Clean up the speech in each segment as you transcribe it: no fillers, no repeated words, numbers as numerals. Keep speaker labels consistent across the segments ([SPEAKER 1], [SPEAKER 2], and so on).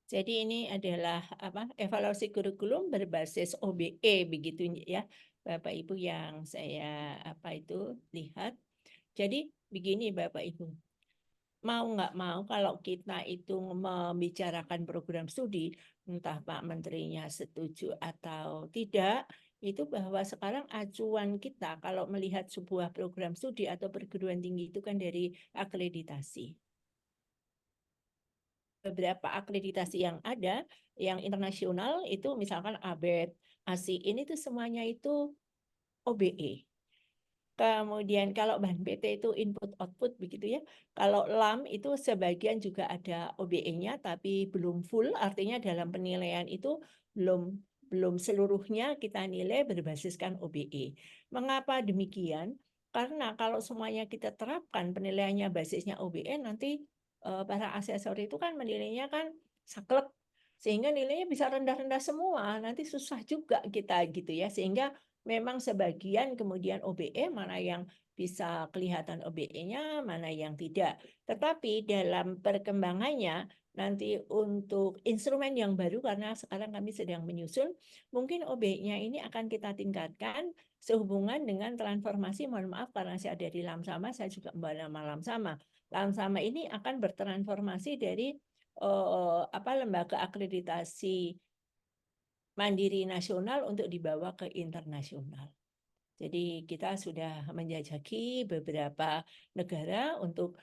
[SPEAKER 1] Jadi ini adalah evaluasi kurikulum berbasis OBE begitu ya, Bapak Ibu yang saya lihat. Jadi begini Bapak Ibu, mau nggak mau kalau kita itu membicarakan program studi, entah Pak Menterinya setuju atau tidak, itu bahwa sekarang acuan kita kalau melihat sebuah program studi atau perguruan tinggi itu kan dari akreditasi. Beberapa akreditasi yang ada, yang internasional itu misalkan ABET, ASI, ini tuh semuanya itu OBE. Kemudian kalau bahan PT itu input output begitu ya. Kalau LAM itu sebagian juga ada OBE-nya tapi belum full, artinya dalam penilaian itu belum belum seluruhnya kita nilai berbasiskan OBE. Mengapa demikian? Karena kalau semuanya kita terapkan penilaiannya basisnya OBE, nanti para asesor itu kan menilainya kan saklek, sehingga nilainya bisa rendah-rendah semua. Nanti susah juga kita gitu ya, sehingga memang sebagian kemudian OBE, mana yang bisa kelihatan OBE-nya, mana yang tidak. Tetapi dalam perkembangannya, nanti untuk instrumen yang baru, karena sekarang kami sedang menyusun, mungkin OBE-nya ini akan kita tingkatkan sehubungan dengan transformasi, mohon maaf karena saya ada di Lamsama, saya juga Mbak Nama Lamsama. Lamsama ini akan bertransformasi dari lembaga akreditasi mandiri nasional untuk dibawa ke internasional. Jadi kita sudah menjajaki beberapa negara untuk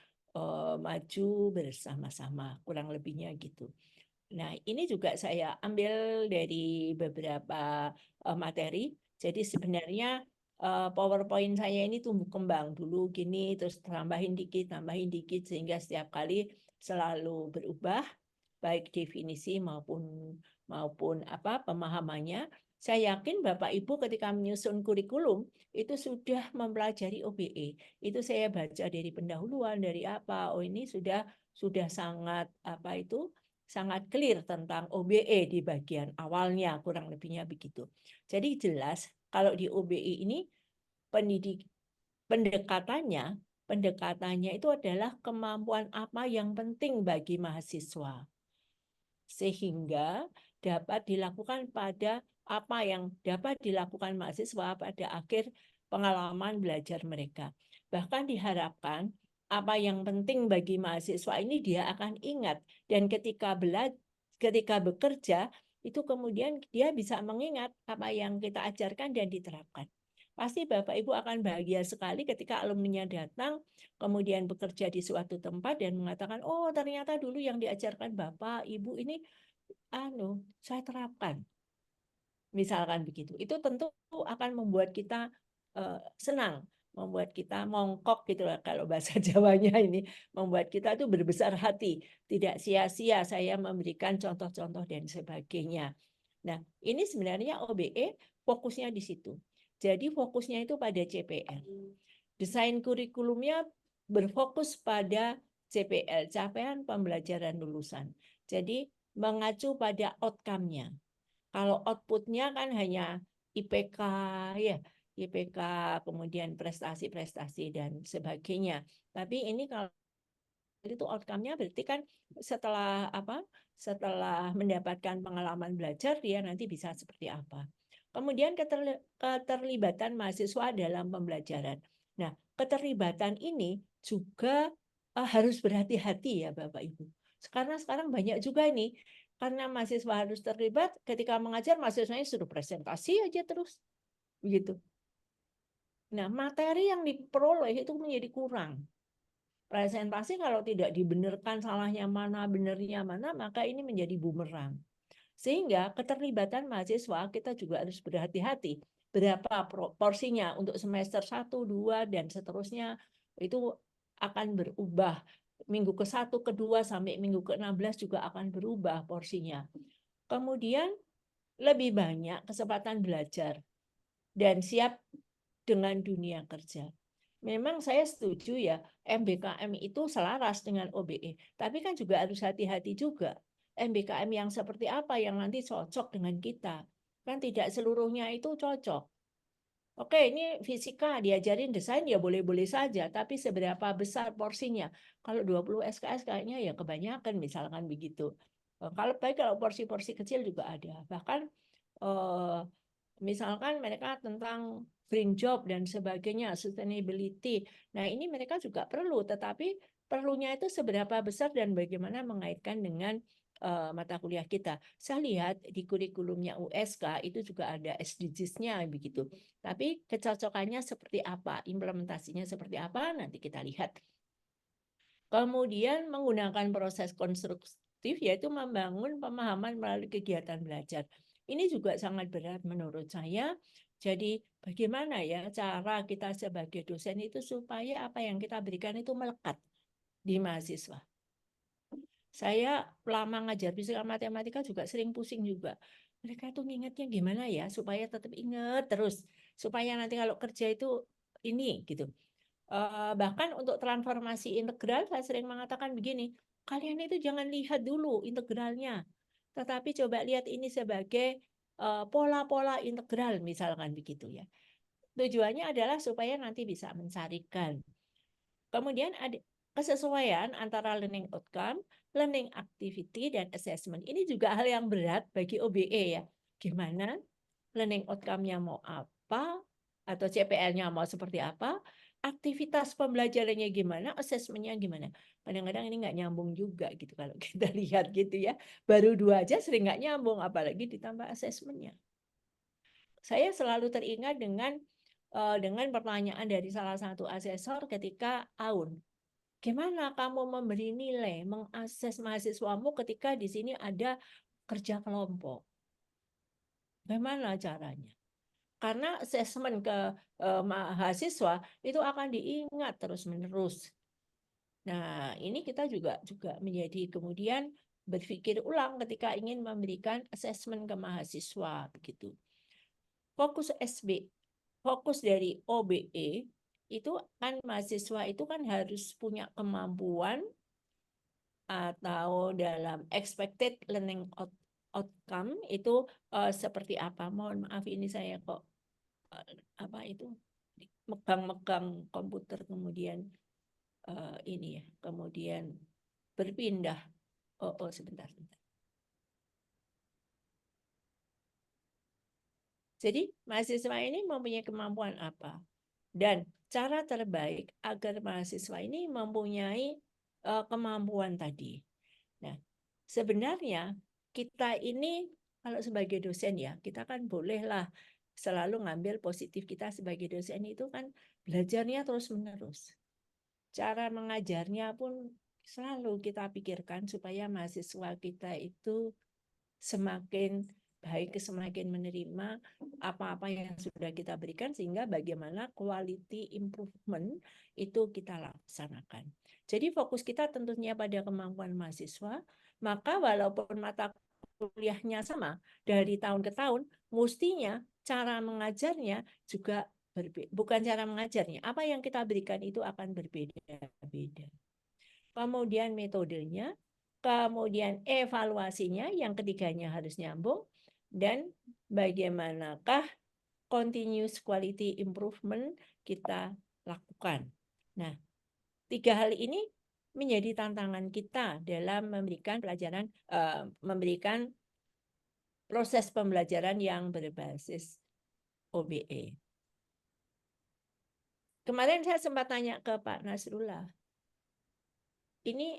[SPEAKER 1] maju bersama-sama, kurang lebihnya gitu. Nah, ini juga saya ambil dari beberapa materi. Jadi sebenarnya PowerPoint saya ini tumbuh kembang dulu gini, terus tambahin dikit, sehingga setiap kali selalu berubah, baik definisi maupun pemahamannya. Saya yakin Bapak Ibu ketika menyusun kurikulum itu sudah mempelajari OBE. Itu saya baca dari pendahuluan, dari apa. Oh, ini sudah sangat sangat clear tentang OBE di bagian awalnya, kurang lebihnya begitu. Jadi jelas kalau di OBE ini pendekatannya itu adalah kemampuan apa yang penting bagi mahasiswa, sehingga dapat dilakukan pada apa yang dapat dilakukan mahasiswa pada akhir pengalaman belajar mereka. Bahkan diharapkan apa yang penting bagi mahasiswa ini dia akan ingat, dan ketika bekerja itu kemudian dia bisa mengingat apa yang kita ajarkan dan diterapkan. Pasti Bapak Ibu akan bahagia sekali ketika alumninya datang, kemudian bekerja di suatu tempat dan mengatakan, oh ternyata dulu yang diajarkan Bapak, Ibu ini saya terapkan. Misalkan begitu. Itu tentu akan membuat kita senang, membuat kita mongkok gitu lah kalau bahasa Jawanya ini, membuat kita itu berbesar hati, tidak sia-sia saya memberikan contoh-contoh dan sebagainya. Nah, ini sebenarnya OBE fokusnya di situ. Jadi fokusnya itu pada CPL. Desain kurikulumnya berfokus pada CPL, capaian pembelajaran lulusan. Jadi mengacu pada outcome-nya. Kalau output-nya kan hanya IPK ya, IPK kemudian prestasi-prestasi dan sebagainya. Tapi ini kalau itu outcome-nya berarti kan setelah setelah mendapatkan pengalaman belajar dia nanti bisa seperti apa. Kemudian keterlibatan mahasiswa dalam pembelajaran. Nah, keterlibatan ini juga harus berhati-hati ya Bapak Ibu. Karena sekarang banyak juga ini, karena mahasiswa harus terlibat, ketika mengajar mahasiswanya suruh presentasi aja terus. Begitu. Nah, materi yang diperoleh itu menjadi kurang. Presentasi kalau tidak dibenarkan salahnya mana, benernya mana, maka ini menjadi bumerang. Sehingga keterlibatan mahasiswa kita juga harus berhati-hati. Berapa porsinya untuk semester 1, 2, dan seterusnya itu akan berubah. Minggu ke-1, ke-2, sampai minggu ke-16 juga akan berubah porsinya. Kemudian lebih banyak kesempatan belajar dan siap dengan dunia kerja. Memang saya setuju ya, MBKM itu selaras dengan OBE. Tapi kan juga harus hati-hati juga. MBKM yang seperti apa yang nanti cocok dengan kita. Kan tidak seluruhnya itu cocok. Oke, ini fisika diajarin desain ya boleh-boleh saja, tapi seberapa besar porsinya? Kalau 20 SKS kayaknya ya kebanyakan misalkan begitu. Kalau porsi-porsi kecil juga ada. Bahkan misalkan mereka tentang green job dan sebagainya, sustainability. Nah, ini mereka juga perlu, tetapi perlunya itu seberapa besar dan bagaimana mengaitkan dengan mata kuliah kita. Saya lihat di kurikulumnya USK itu juga ada SDGs-nya begitu. Tapi kecocokannya seperti apa, implementasinya seperti apa, nanti kita lihat. Kemudian menggunakan proses konstruktif, yaitu membangun pemahaman melalui kegiatan belajar. Ini juga sangat berat menurut saya. Jadi bagaimana ya cara kita sebagai dosen itu supaya apa yang kita berikan itu melekat di mahasiswa. Saya lama ngajar fisika matematika juga sering pusing juga. Mereka itu ngingetnya gimana ya supaya tetap ingat terus. Supaya nanti kalau kerja itu ini gitu. Bahkan untuk transformasi integral saya sering mengatakan begini, kalian itu jangan lihat dulu integralnya, tetapi coba lihat ini sebagai pola-pola integral misalkan begitu ya. Tujuannya adalah supaya nanti bisa mencarikan. Kemudian ada kesesuaian antara learning outcome, learning activity, dan assessment. Ini juga hal yang berat bagi OBE ya. Gimana learning outcome-nya mau apa, atau CPL-nya mau seperti apa, aktivitas pembelajarannya gimana, assessment-nya gimana. Kadang-kadang ini nggak nyambung juga gitu kalau kita lihat gitu ya. Baru 2 aja sering nggak nyambung, apalagi ditambah assessment-nya. Saya selalu teringat dengan pertanyaan dari salah satu asesor ketika Aun. Gimana kamu memberi nilai, mengakses mahasiswamu ketika di sini ada kerja kelompok? Bagaimana caranya? Karena asesmen ke mahasiswa itu akan diingat terus-menerus. Nah, ini kita juga menjadi kemudian berpikir ulang ketika ingin memberikan asesmen ke mahasiswa begitu. Fokus dari OBE itu kan mahasiswa itu kan harus punya kemampuan atau dalam expected learning outcome itu seperti apa. Mohon maaf ini saya kok apa itu megang-megang komputer kemudian ini ya, kemudian berpindah. Sebentar. Jadi mahasiswa ini mempunyai kemampuan apa? Dan cara terbaik agar mahasiswa ini mempunyai kemampuan tadi. Nah, sebenarnya kita ini kalau sebagai dosen ya, kita kan bolehlah selalu ngambil positif kita sebagai dosen itu kan belajarnya terus-menerus. Cara mengajarnya pun selalu kita pikirkan supaya mahasiswa kita itu semakin baik, semakin menerima apa-apa yang sudah kita berikan, sehingga bagaimana quality improvement itu kita laksanakan. Jadi fokus kita tentunya pada kemampuan mahasiswa, maka walaupun mata kuliahnya sama dari tahun ke tahun, mestinya cara mengajarnya juga berbeda. Bukan cara mengajarnya, apa yang kita berikan itu akan berbeda-beda. Kemudian metodenya, kemudian evaluasinya, yang ketiganya harus nyambung, dan bagaimanakah continuous quality improvement kita lakukan. Nah, 3 hal ini menjadi tantangan kita dalam memberikan pelajaran, memberikan proses pembelajaran yang berbasis OBE. Kemarin saya sempat tanya ke Pak Nasrullah, ini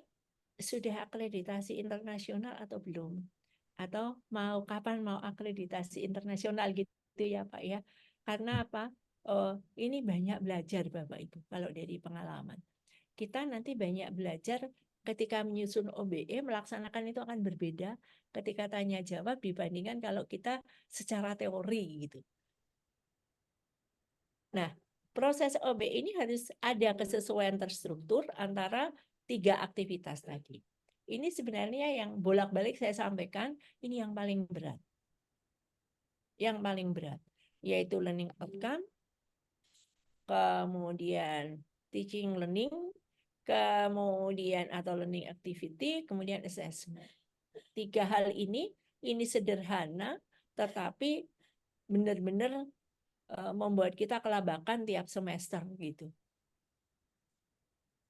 [SPEAKER 1] sudah akreditasi internasional atau belum? Atau kapan mau akreditasi internasional gitu ya Pak ya? Karena apa? Ini banyak belajar Bapak Ibu kalau dari pengalaman. Kita nanti banyak belajar ketika menyusun OBE, melaksanakan itu akan berbeda ketika tanya jawab dibandingkan kalau kita secara teori gitu. Nah, proses OBE ini harus ada kesesuaian terstruktur antara 3 aktivitas tadi. Ini sebenarnya yang bolak-balik saya sampaikan, ini yang paling berat. Yang paling berat, yaitu learning outcome, kemudian teaching learning, kemudian atau learning activity, kemudian assessment. 3 hal ini sederhana, tetapi benar-benar membuat kita kelabakan tiap semester gitu.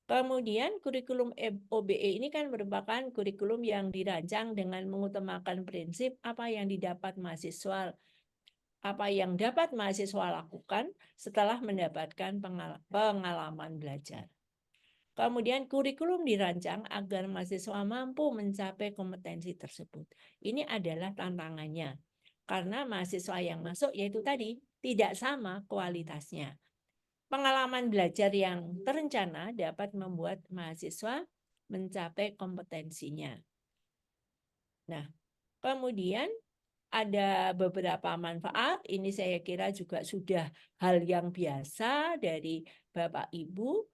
[SPEAKER 1] Kemudian kurikulum OBE ini kan merupakan kurikulum yang dirancang dengan mengutamakan prinsip apa yang didapat mahasiswa, apa yang dapat mahasiswa lakukan setelah mendapatkan pengalaman belajar. Kemudian kurikulum dirancang agar mahasiswa mampu mencapai kompetensi tersebut. Ini adalah tantangannya. Karena mahasiswa yang masuk yaitu tadi tidak sama kualitasnya. Pengalaman belajar yang terencana dapat membuat mahasiswa mencapai kompetensinya. Nah, kemudian ada beberapa manfaat. Ini saya kira juga sudah hal yang biasa dari Bapak Ibu.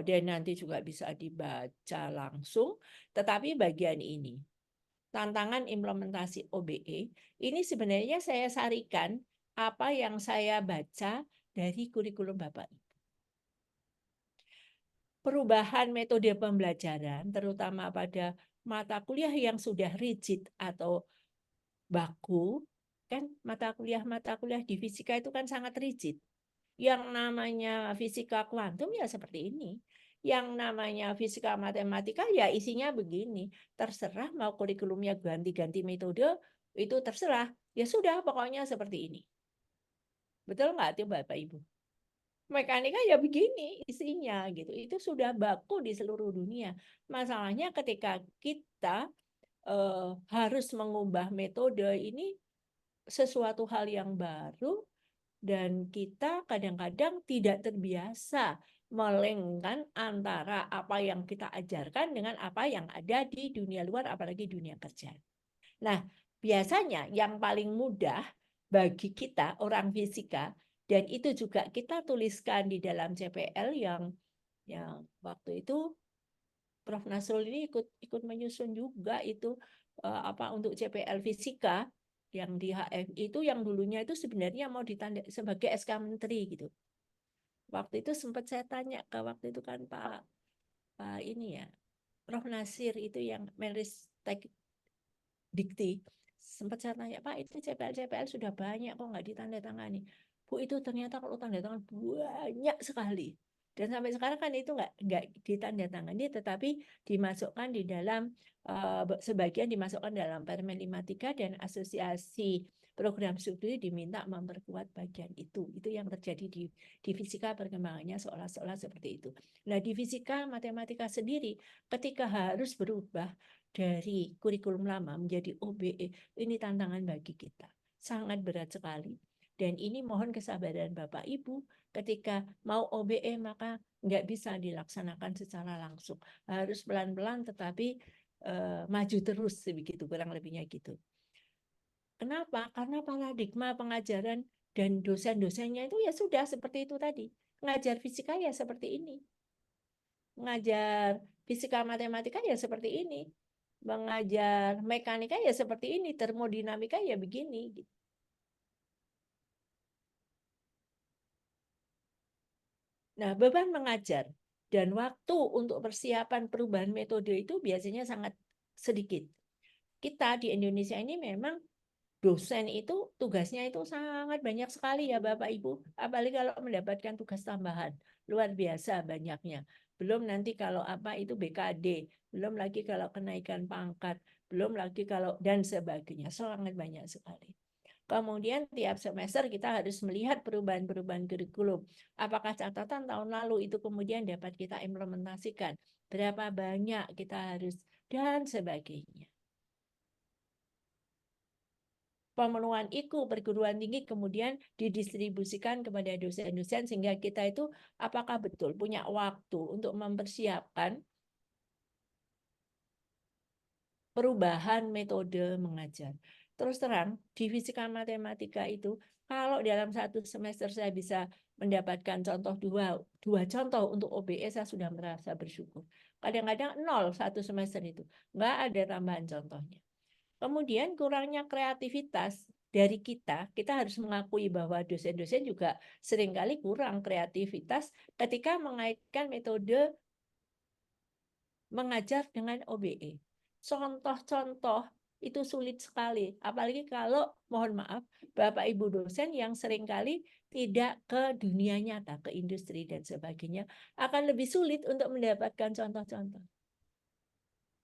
[SPEAKER 1] Dan nanti juga bisa dibaca langsung. Tetapi bagian ini, tantangan implementasi OBE, ini sebenarnya saya sarikan apa yang saya baca dari kurikulum Bapak Ibu. Perubahan metode pembelajaran, terutama pada mata kuliah yang sudah rigid atau baku, kan mata kuliah di fisika itu kan sangat rigid. Yang namanya fisika kuantum ya seperti ini. Yang namanya fisika matematika ya isinya begini. Terserah mau kurikulumnya ganti-ganti metode, itu terserah. Ya sudah, pokoknya seperti ini. Betul nggak tuh Bapak Ibu? Mekanika ya begini isinya gitu. Itu sudah baku di seluruh dunia. Masalahnya ketika kita harus mengubah metode ini sesuatu hal yang baru dan kita kadang-kadang tidak terbiasa melengkan antara apa yang kita ajarkan dengan apa yang ada di dunia luar, apalagi dunia kerja. Nah, biasanya yang paling mudah bagi kita orang fisika, dan itu juga kita tuliskan di dalam CPL yang waktu itu Prof. Nasrul ini ikut menyusun juga itu apa untuk CPL fisika yang di HFI itu yang dulunya itu sebenarnya mau ditanda sebagai SK Menteri gitu. Waktu itu sempat saya tanya ke waktu itu kan Pak ini ya Prof. Nasir itu yang Menristek Dikti, sempat saya tanya, Pak itu CPL sudah banyak kok nggak ditandatangani. Bu itu ternyata kalau tanda tangan banyak sekali. Dan sampai sekarang kan itu nggak ditandatangani, tetapi dimasukkan di dalam sebagian dimasukkan dalam Permen 53 dan Asosiasi Program Studi diminta memperkuat bagian itu. Itu yang terjadi di fisika perkembangannya seolah-olah seperti itu. Nah di fisika matematika sendiri ketika harus berubah dari kurikulum lama menjadi OBE, ini tantangan bagi kita. Sangat berat sekali. Dan ini mohon kesabaran Bapak Ibu, ketika mau OBE maka nggak bisa dilaksanakan secara langsung. Harus pelan-pelan tetapi maju terus, begitu kurang lebihnya gitu. Kenapa? Karena paradigma pengajaran dan dosen-dosennya itu ya sudah seperti itu tadi. Mengajar fisika ya seperti ini. Mengajar fisika matematika ya seperti ini. Mengajar mekanika ya seperti ini, termodinamika ya begini. Nah, beban mengajar dan waktu untuk persiapan perubahan metode itu biasanya sangat sedikit. Kita di Indonesia ini memang dosen itu tugasnya itu sangat banyak sekali ya Bapak Ibu. Apalagi kalau mendapatkan tugas tambahan, luar biasa banyaknya. Belum nanti kalau apa itu BKD, belum lagi kalau kenaikan pangkat, belum lagi kalau dan sebagainya, sangat banyak sekali. Kemudian tiap semester kita harus melihat perubahan-perubahan kurikulum. Apakah catatan tahun lalu itu kemudian dapat kita implementasikan? Berapa banyak kita harus dan sebagainya. Pemenuhan IKU perguruan tinggi kemudian didistribusikan kepada dosen-dosen sehingga kita itu apakah betul punya waktu untuk mempersiapkan perubahan metode mengajar. Terus terang, di fisika matematika itu, kalau dalam satu semester saya bisa mendapatkan contoh dua contoh untuk OBE, saya sudah merasa bersyukur. Kadang-kadang nol satu semester itu, nggak ada tambahan contohnya. Kemudian kurangnya kreativitas dari kita harus mengakui bahwa dosen-dosen juga seringkali kurang kreativitas ketika mengaitkan metode mengajar dengan OBE. Contoh-contoh itu sulit sekali. Apalagi kalau, mohon maaf, Bapak Ibu dosen yang seringkali tidak ke dunia nyata, ke industri dan sebagainya, akan lebih sulit untuk mendapatkan contoh-contoh.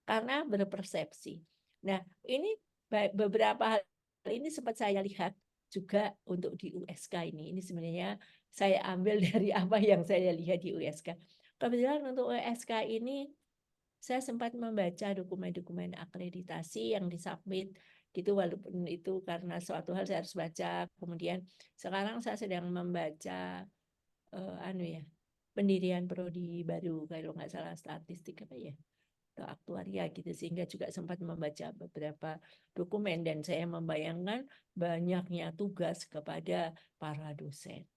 [SPEAKER 1] Karena berpersepsi. Nah, ini beberapa hal ini sempat saya lihat juga untuk di USK ini. Ini sebenarnya saya ambil dari apa yang saya lihat di USK. Kebetulan untuk USK ini saya sempat membaca dokumen-dokumen akreditasi yang disubmit gitu, walaupun itu karena suatu hal saya harus baca. Kemudian sekarang saya sedang membaca pendirian prodi baru, kalau nggak salah statistik apa ya, atau aktuaria gitu, sehingga juga sempat membaca beberapa dokumen dan saya membayangkan banyaknya tugas kepada para dosen.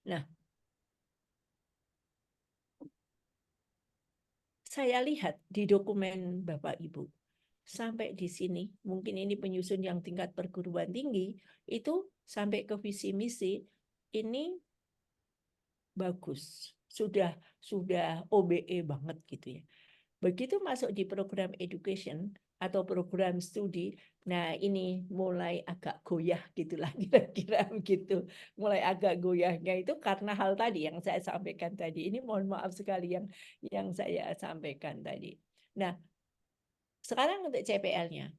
[SPEAKER 1] Nah, saya lihat di dokumen Bapak Ibu, sampai di sini, mungkin ini penyusun yang tingkat perguruan tinggi, itu sampai ke visi misi, ini bagus. Sudah OBE banget gitu ya. Begitu masuk di program education atau program studi, nah ini mulai agak goyah gitulah kira-kira begitu. Mulai agak goyahnya itu karena hal tadi yang saya sampaikan tadi. Ini mohon maaf sekali yang saya sampaikan tadi. Nah, sekarang untuk CPL-nya.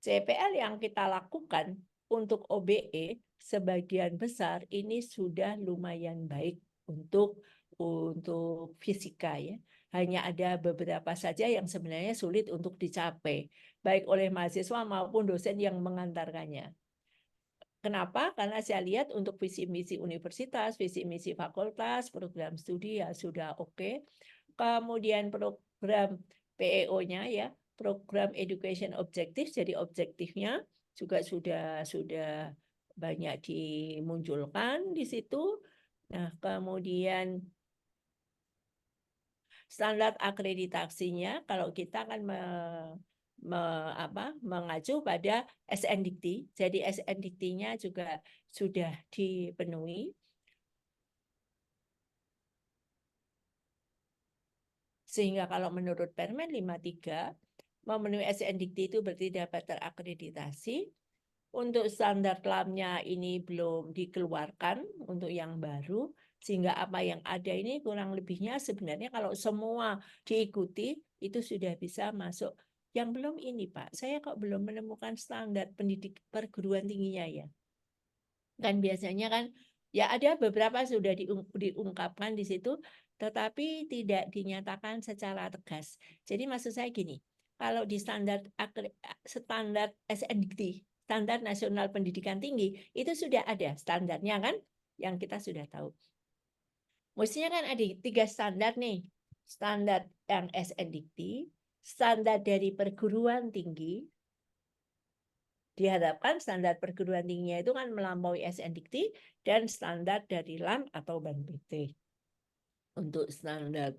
[SPEAKER 1] CPL yang kita lakukan untuk OBE sebagian besar ini sudah lumayan baik untuk fisika ya. Hanya ada beberapa saja yang sebenarnya sulit untuk dicapai, baik oleh mahasiswa maupun dosen yang mengantarkannya. Kenapa? Karena saya lihat untuk visi misi universitas, visi misi fakultas, program studi ya sudah oke. Kemudian program PEO-nya ya, program education objektif, jadi objektifnya juga sudah banyak dimunculkan di situ. Nah, kemudian standar akreditasinya kalau kita kan mengacu pada SNDikti. Jadi SNDikti-nya juga sudah dipenuhi. Sehingga kalau menurut Permen 53, memenuhi SNDikti itu berarti dapat terakreditasi. Untuk standar LAM-nya ini belum dikeluarkan untuk yang baru, sehingga apa yang ada ini kurang lebihnya sebenarnya kalau semua diikuti itu sudah bisa masuk. Yang belum ini Pak, saya kok belum menemukan standar pendidik perguruan tingginya ya. Kan biasanya kan ya ada beberapa sudah diungkapkan di situ, tetapi tidak dinyatakan secara tegas. Jadi maksud saya gini, kalau di standar SNDikti, standar Nasional Pendidikan Tinggi, itu sudah ada standarnya kan, yang kita sudah tahu. Mestinya kan ada 3 standar nih, standar yang SNDikti, standar dari perguruan tinggi. Diharapkan standar perguruan tingginya itu kan melampaui SNDikti dan standar dari LAM atau BANPT untuk standar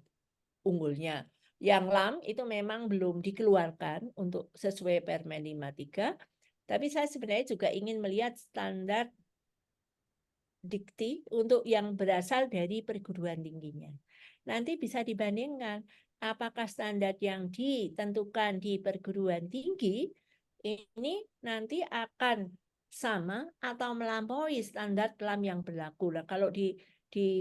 [SPEAKER 1] unggulnya. Yang LAM itu memang belum dikeluarkan untuk sesuai Permen 53, tapi saya sebenarnya juga ingin melihat standar dikti untuk yang berasal dari perguruan tingginya. Nanti bisa dibandingkan apakah standar yang ditentukan di perguruan tinggi ini nanti akan sama atau melampaui standar LAM yang berlaku. Nah, kalau di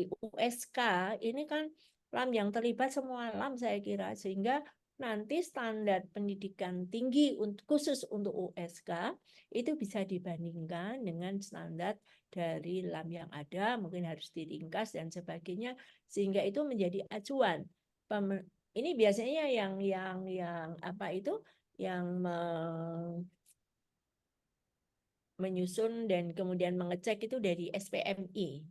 [SPEAKER 1] USK ini kan LAM yang terlibat semua LAM saya kira, sehingga nanti standar pendidikan tinggi khusus untuk USK itu bisa dibandingkan dengan standar dari LAM yang ada, mungkin harus diringkas dan sebagainya, sehingga itu menjadi acuan. Ini biasanya yang apa itu yang menyusun dan kemudian mengecek itu dari SPMI,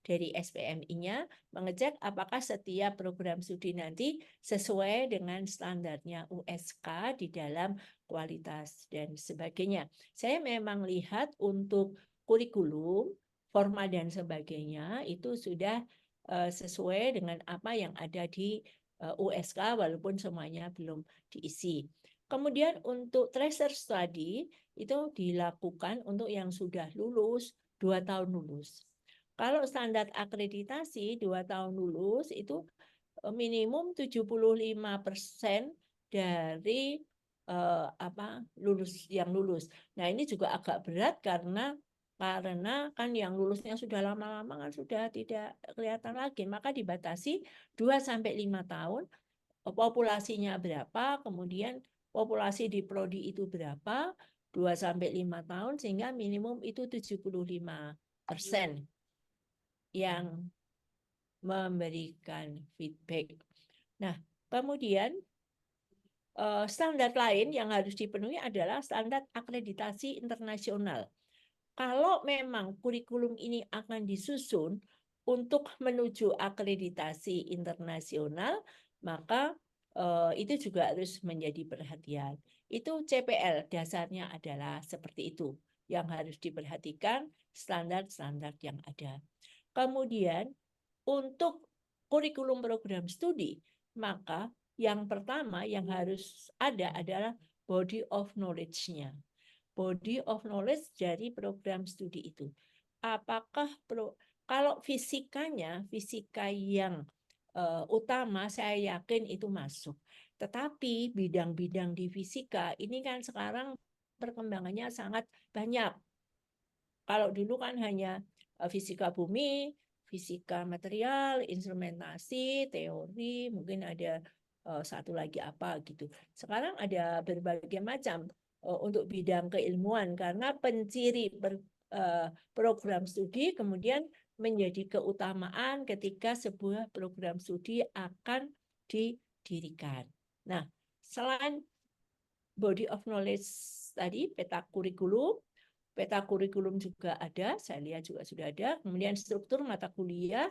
[SPEAKER 1] dari SPMI-nya mengecek apakah setiap program studi nanti sesuai dengan standarnya USK di dalam kualitas dan sebagainya. Saya memang lihat untuk kurikulum, format dan sebagainya itu sudah sesuai dengan apa yang ada di USK walaupun semuanya belum diisi. Kemudian untuk tracer study itu dilakukan untuk yang sudah lulus 2 tahun lulus. Kalau standar akreditasi 2 tahun lulus itu minimum 75% dari lulus yang lulus. Nah, ini juga agak berat karena kan yang lulusnya sudah lama-lama kan sudah tidak kelihatan lagi, maka dibatasi 2 sampai 5 tahun, populasinya berapa, kemudian populasi di prodi itu berapa, 2 sampai 5 tahun sehingga minimum itu 75% yang memberikan feedback. Nah, kemudian standar lain yang harus dipenuhi adalah standar akreditasi internasional. Kalau memang kurikulum ini akan disusun untuk menuju akreditasi internasional, maka itu juga harus menjadi perhatian. Itu CPL dasarnya adalah seperti itu yang harus diperhatikan, standar-standar yang ada. Kemudian untuk kurikulum program studi, maka yang pertama yang harus ada adalah body of knowledge-nya. Body of knowledge dari program studi itu. Apakah kalau fisikanya, fisika yang utama saya yakin itu masuk. Tetapi bidang-bidang di fisika ini kan sekarang perkembangannya sangat banyak. Kalau dulu kan hanya fisika bumi, fisika material, instrumentasi, teori, mungkin ada satu lagi apa gitu. Sekarang ada berbagai macam untuk bidang keilmuan karena penciri program studi kemudian menjadi keutamaan ketika sebuah program studi akan didirikan. Nah, selain body of knowledge tadi, peta kurikulum juga ada, saya lihat juga sudah ada. Kemudian struktur mata kuliah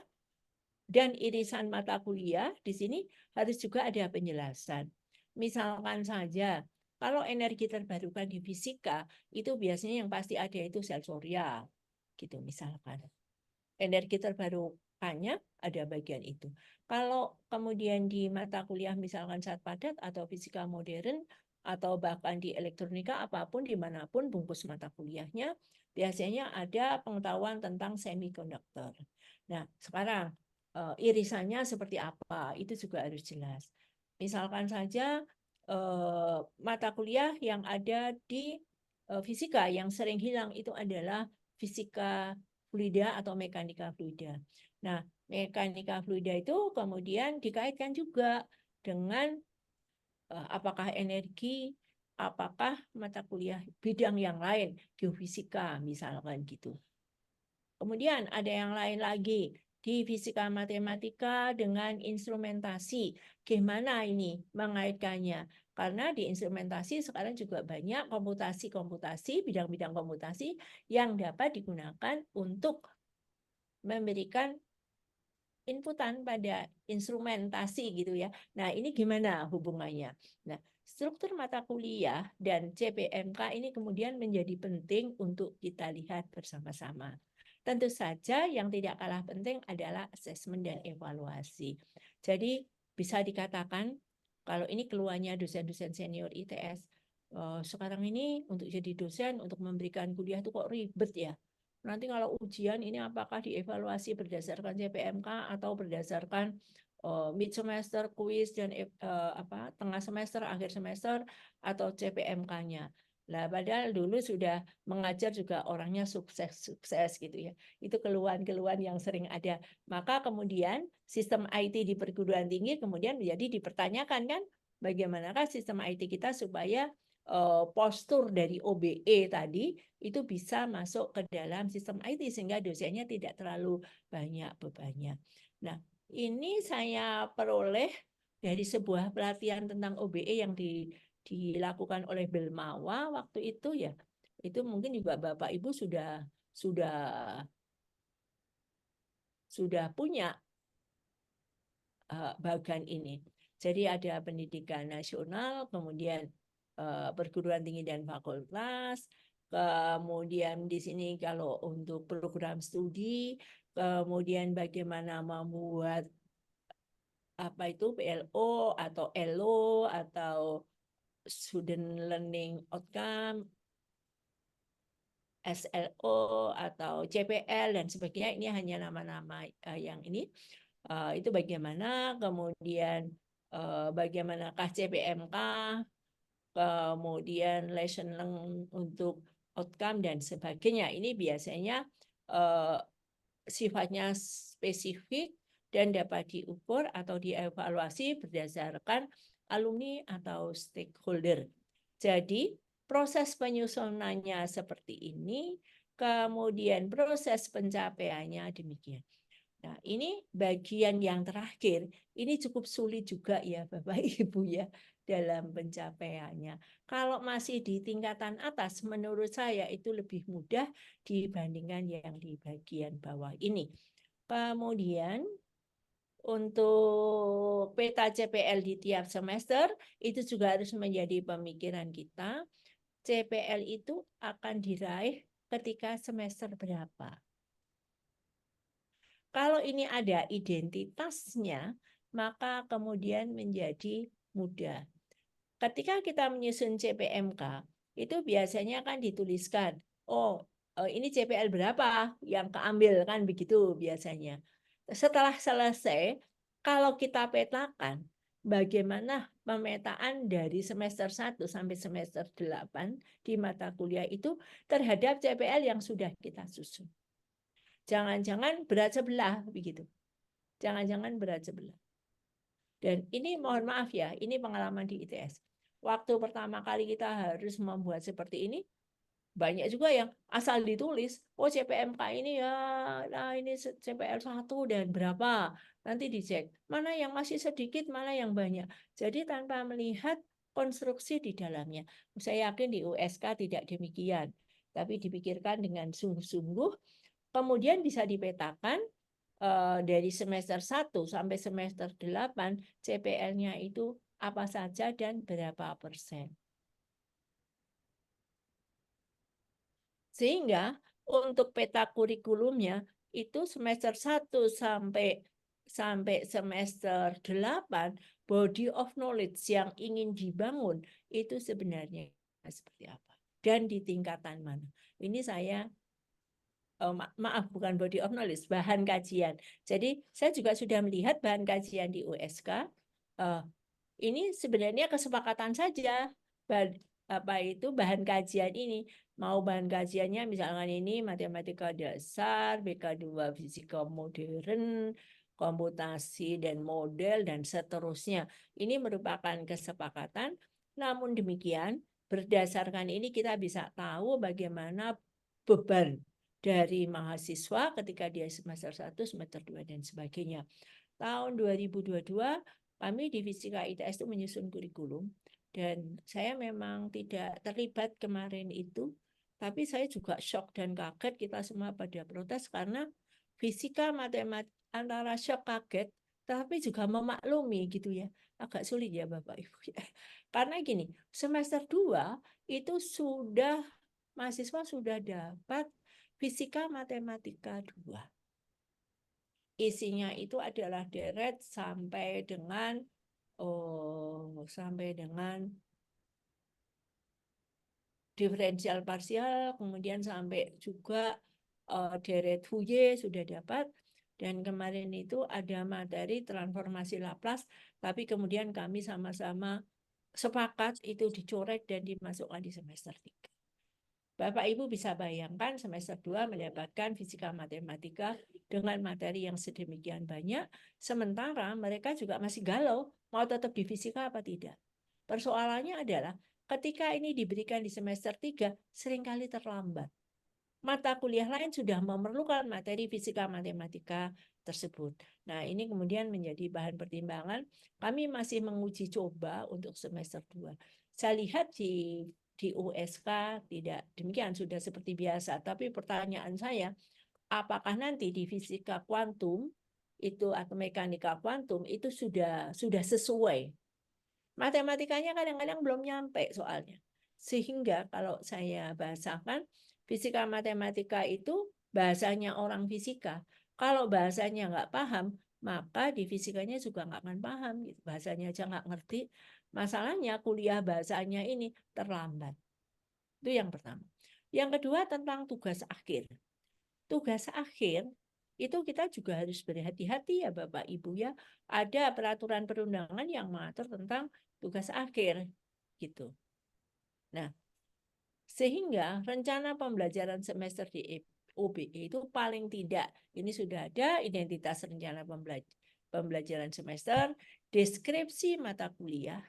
[SPEAKER 1] dan irisan mata kuliah, di sini harus juga ada penjelasan. Misalkan saja, kalau energi terbarukan di fisika, itu biasanya yang pasti ada itu sensorial, gitu misalkan. Energi terbarukannya ada bagian itu. Kalau kemudian di mata kuliah misalkan zat padat atau fisika modern, atau bahkan di elektronika apapun dimanapun bungkus mata kuliahnya biasanya ada pengetahuan tentang semikonduktor. Nah, sekarang irisannya seperti apa itu juga harus jelas. Misalkan saja mata kuliah yang ada di fisika yang sering hilang itu adalah fisika fluida atau mekanika fluida. Nah, mekanika fluida itu kemudian dikaitkan juga dengan apakah energi, apakah mata kuliah bidang yang lain, geofisika misalkan gitu. Kemudian ada yang lain lagi, di fisika matematika dengan instrumentasi. Gimana ini mengaitkannya? Karena di instrumentasi sekarang juga banyak komputasi, bidang-bidang komputasi yang dapat digunakan untuk memberikan inputan pada instrumentasi gitu ya. Nah, ini gimana hubungannya? Nah, struktur mata kuliah dan CPMK ini kemudian menjadi penting untuk kita lihat bersama-sama. Tentu saja yang tidak kalah penting adalah asesmen dan evaluasi. Jadi bisa dikatakan kalau ini keluarnya dosen-dosen senior ITS, sekarang ini untuk jadi dosen, untuk memberikan kuliah itu kok ribet ya. Nanti kalau ujian ini apakah dievaluasi berdasarkan CPMK atau berdasarkan mid semester quiz dan tengah semester, akhir semester atau CPMK-nya. Lah padahal dulu sudah mengajar juga orangnya sukses gitu ya. Itu keluhan-keluhan yang sering ada. Maka kemudian sistem IT di perguruan tinggi kemudian menjadi dipertanyakan kan bagaimanakah sistem IT kita supaya postur dari OBE tadi itu bisa masuk ke dalam sistem IT sehingga dosennya tidak terlalu banyak bebannya. Nah, ini saya peroleh dari sebuah pelatihan tentang OBE yang dilakukan oleh Belmawa waktu itu ya. Itu mungkin juga Bapak Ibu sudah punya bagian ini. Jadi ada pendidikan nasional, kemudian perguruan tinggi dan fakultas, kemudian di sini kalau untuk program studi, kemudian bagaimana membuat apa itu PLO atau ELO atau Student Learning Outcome, SLO atau CPL dan sebagainya. Ini hanya nama-nama yang ini. Itu bagaimana, kemudian bagaimanakah CPMK, kemudian lesson learn untuk outcome dan sebagainya. Ini biasanya sifatnya spesifik dan dapat diukur atau dievaluasi berdasarkan alumni atau stakeholder. Jadi, proses penyusunannya seperti ini, kemudian proses pencapaiannya demikian. Nah, ini bagian yang terakhir, ini cukup sulit juga ya Bapak Ibu ya dalam pencapaiannya. Kalau masih di tingkatan atas, menurut saya itu lebih mudah dibandingkan yang di bagian bawah ini. Kemudian untuk peta CPL di tiap semester, itu juga harus menjadi pemikiran kita. CPL itu akan diraih ketika semester berapa. Kalau ini ada identitasnya, maka kemudian menjadi mudah. Ketika kita menyusun CPMK, itu biasanya kan dituliskan, oh ini CPL berapa yang keambil, kan begitu biasanya. Setelah selesai, kalau kita petakan, bagaimana pemetaan dari semester 1 sampai semester 8 di mata kuliah itu terhadap CPL yang sudah kita susun. Jangan-jangan berat sebelah begitu. Jangan-jangan berat sebelah. Dan ini mohon maaf ya, ini pengalaman di ITS. Waktu pertama kali kita harus membuat seperti ini, banyak juga yang asal ditulis, oh CPMK ini ya, nah ini CPL 1 dan berapa, nanti dicek. Mana yang masih sedikit, mana yang banyak. Jadi tanpa melihat konstruksi di dalamnya. Saya yakin di USK tidak demikian, tapi dipikirkan dengan sungguh-sungguh, kemudian bisa dipetakan dari semester 1 sampai semester 8 CPL-nya itu apa saja dan berapa persen. Sehingga untuk peta kurikulumnya itu semester 1 sampai semester 8 body of knowledge yang ingin dibangun itu sebenarnya seperti apa dan di tingkatan mana. Ini saya maaf bukan body of knowledge, bahan kajian. Jadi saya juga sudah melihat bahan kajian di USK. Ini sebenarnya kesepakatan saja. Apa itu bahan kajian ini? Mau bahan kajiannya misalkan ini matematika dasar, BK2 fisika modern, komputasi dan model dan seterusnya. Ini merupakan kesepakatan. Namun demikian, berdasarkan ini kita bisa tahu bagaimana beban dari mahasiswa ketika dia semester 1, semester 2, dan sebagainya. Tahun 2022, kami di Fisika ITS itu menyusun kurikulum, dan saya memang tidak terlibat kemarin itu, tapi saya juga shock dan kaget, kita semua pada protes karena fisika matematika antara shock kaget, tapi juga memaklumi gitu ya. Agak sulit ya Bapak Ibu. Karena gini, semester 2 itu mahasiswa sudah dapat Fisika Matematika 2. Isinya itu adalah deret sampai dengan diferensial parsial, kemudian sampai juga deret Fourier sudah dapat. Dan kemarin itu ada materi transformasi Laplace, tapi kemudian kami sama-sama sepakat itu dicoret dan dimasukkan di semester 3. Bapak Ibu bisa bayangkan semester 2 mendapatkan fisika matematika dengan materi yang sedemikian banyak, sementara mereka juga masih galau mau tetap di fisika apa tidak. Persoalannya adalah ketika ini diberikan di semester 3 seringkali terlambat. Mata kuliah lain sudah memerlukan materi fisika matematika tersebut. Nah, ini kemudian menjadi bahan pertimbangan. Kami masih menguji coba untuk semester 2. Saya lihat di USK tidak demikian, sudah seperti biasa. Tapi pertanyaan saya, apakah nanti di fisika kuantum itu atau mekanika kuantum itu sudah sesuai? Matematikanya kadang-kadang belum nyampe soalnya. Sehingga kalau saya bahasakan, fisika matematika itu bahasanya orang fisika. Kalau bahasanya nggak paham, maka di fisikanya juga nggak akan paham. Bahasanya aja nggak ngerti. Masalahnya kuliah bahasanya ini terlambat. Itu yang pertama. Yang kedua tentang tugas akhir. Tugas akhir itu kita juga harus berhati-hati ya Bapak Ibu ya. Ada peraturan perundangan yang mengatur tentang tugas akhir gitu. Nah, sehingga rencana pembelajaran semester di UBE itu paling tidak ini sudah ada identitas rencana pembelajaran semester, deskripsi mata kuliah,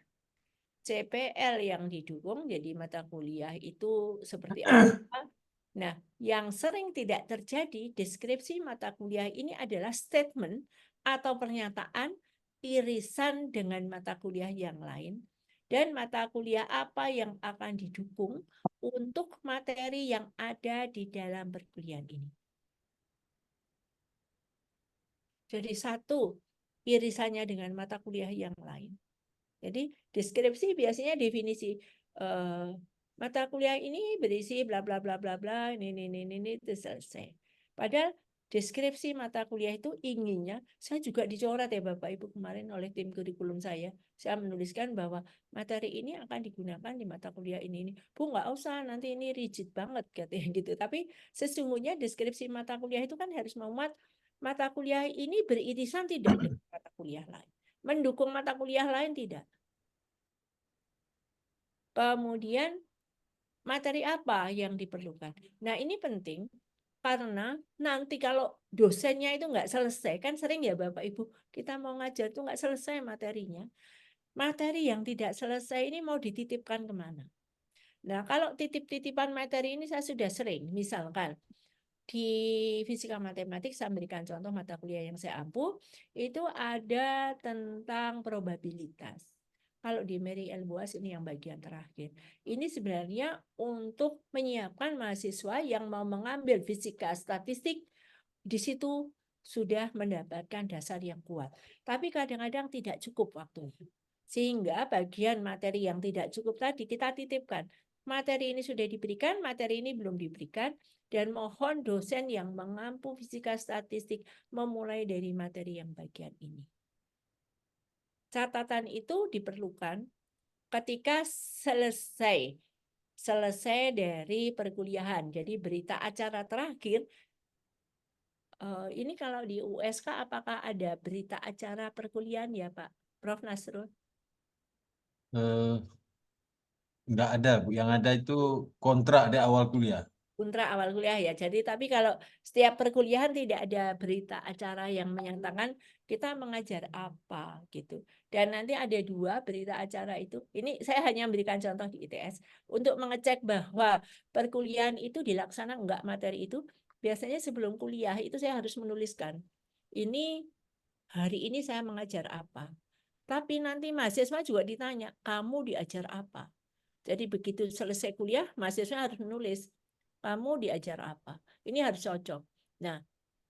[SPEAKER 1] CPL yang didukung, jadi mata kuliah itu seperti apa. Nah, yang sering tidak terjadi, deskripsi mata kuliah ini adalah statement atau pernyataan irisan dengan mata kuliah yang lain, dan mata kuliah apa yang akan didukung untuk materi yang ada di dalam perkuliahan ini. Jadi satu, irisannya dengan mata kuliah yang lain. Jadi deskripsi biasanya definisi mata kuliah ini berisi bla bla bla bla bla ini itu selesai. Padahal deskripsi mata kuliah itu inginnya, saya juga dicoret ya Bapak Ibu kemarin oleh tim kurikulum saya. Saya menuliskan bahwa materi ini akan digunakan di mata kuliah ini. Bu, nggak usah, nanti ini rigid banget katanya gitu. Tapi sesungguhnya deskripsi mata kuliah itu kan harus memuat mata kuliah ini beririsan tidak dengan mata kuliah lain. Mendukung mata kuliah lain tidak. Kemudian materi apa yang diperlukan. Nah, ini penting karena nanti kalau dosennya itu nggak selesai, kan sering ya Bapak Ibu, kita mau ngajar tuh nggak selesai materinya. Materi yang tidak selesai ini mau dititipkan kemana? Nah, kalau titip-titipan materi ini saya sudah sering, misalkan di fisika matematik saya berikan contoh mata kuliah yang saya ampu, itu ada tentang probabilitas. Kalau di Mary L. Boas ini yang bagian terakhir. Ini sebenarnya untuk menyiapkan mahasiswa yang mau mengambil fisika statistik, di situ sudah mendapatkan dasar yang kuat. Tapi kadang-kadang tidak cukup waktunya. Sehingga bagian materi yang tidak cukup tadi kita titipkan. Materi ini sudah diberikan, materi ini belum diberikan, dan mohon dosen yang mengampu fisika statistik memulai dari materi yang bagian ini. Catatan itu diperlukan ketika selesai dari perkuliahan. Jadi berita acara terakhir, ini kalau di USK apakah ada berita acara perkuliahan ya Pak Prof. Nasrul?
[SPEAKER 2] Eh, Nggak ada, Bu. Yang ada itu kontrak di awal kuliah.
[SPEAKER 1] Kontrak awal kuliah ya. Jadi tapi kalau setiap perkuliahan tidak ada berita acara yang menyatakan kita mengajar apa gitu. Dan nanti ada dua berita acara itu. Ini saya hanya memberikan contoh di ITS untuk mengecek bahwa perkuliahan itu dilaksanakan enggak materi itu. Biasanya sebelum kuliah itu saya harus menuliskan. Ini hari ini saya mengajar apa. Tapi nanti mahasiswa juga ditanya, kamu diajar apa? Jadi begitu selesai kuliah, mahasiswa harus menulis, kamu diajar apa? Ini harus cocok. Nah,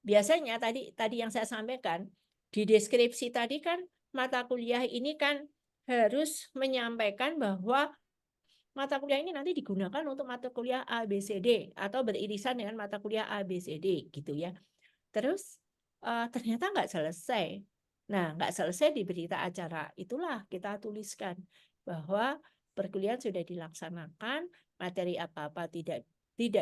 [SPEAKER 1] biasanya tadi yang saya sampaikan di deskripsi tadi kan mata kuliah ini kan harus menyampaikan bahwa mata kuliah ini nanti digunakan untuk mata kuliah A, B, C, D atau beririsan dengan mata kuliah A, B, C, D gitu ya. Terus ternyata nggak selesai. Nah, nggak selesai di berita acara. Itulah kita tuliskan bahwa perkuliahan sudah dilaksanakan, materi apa-apa tidak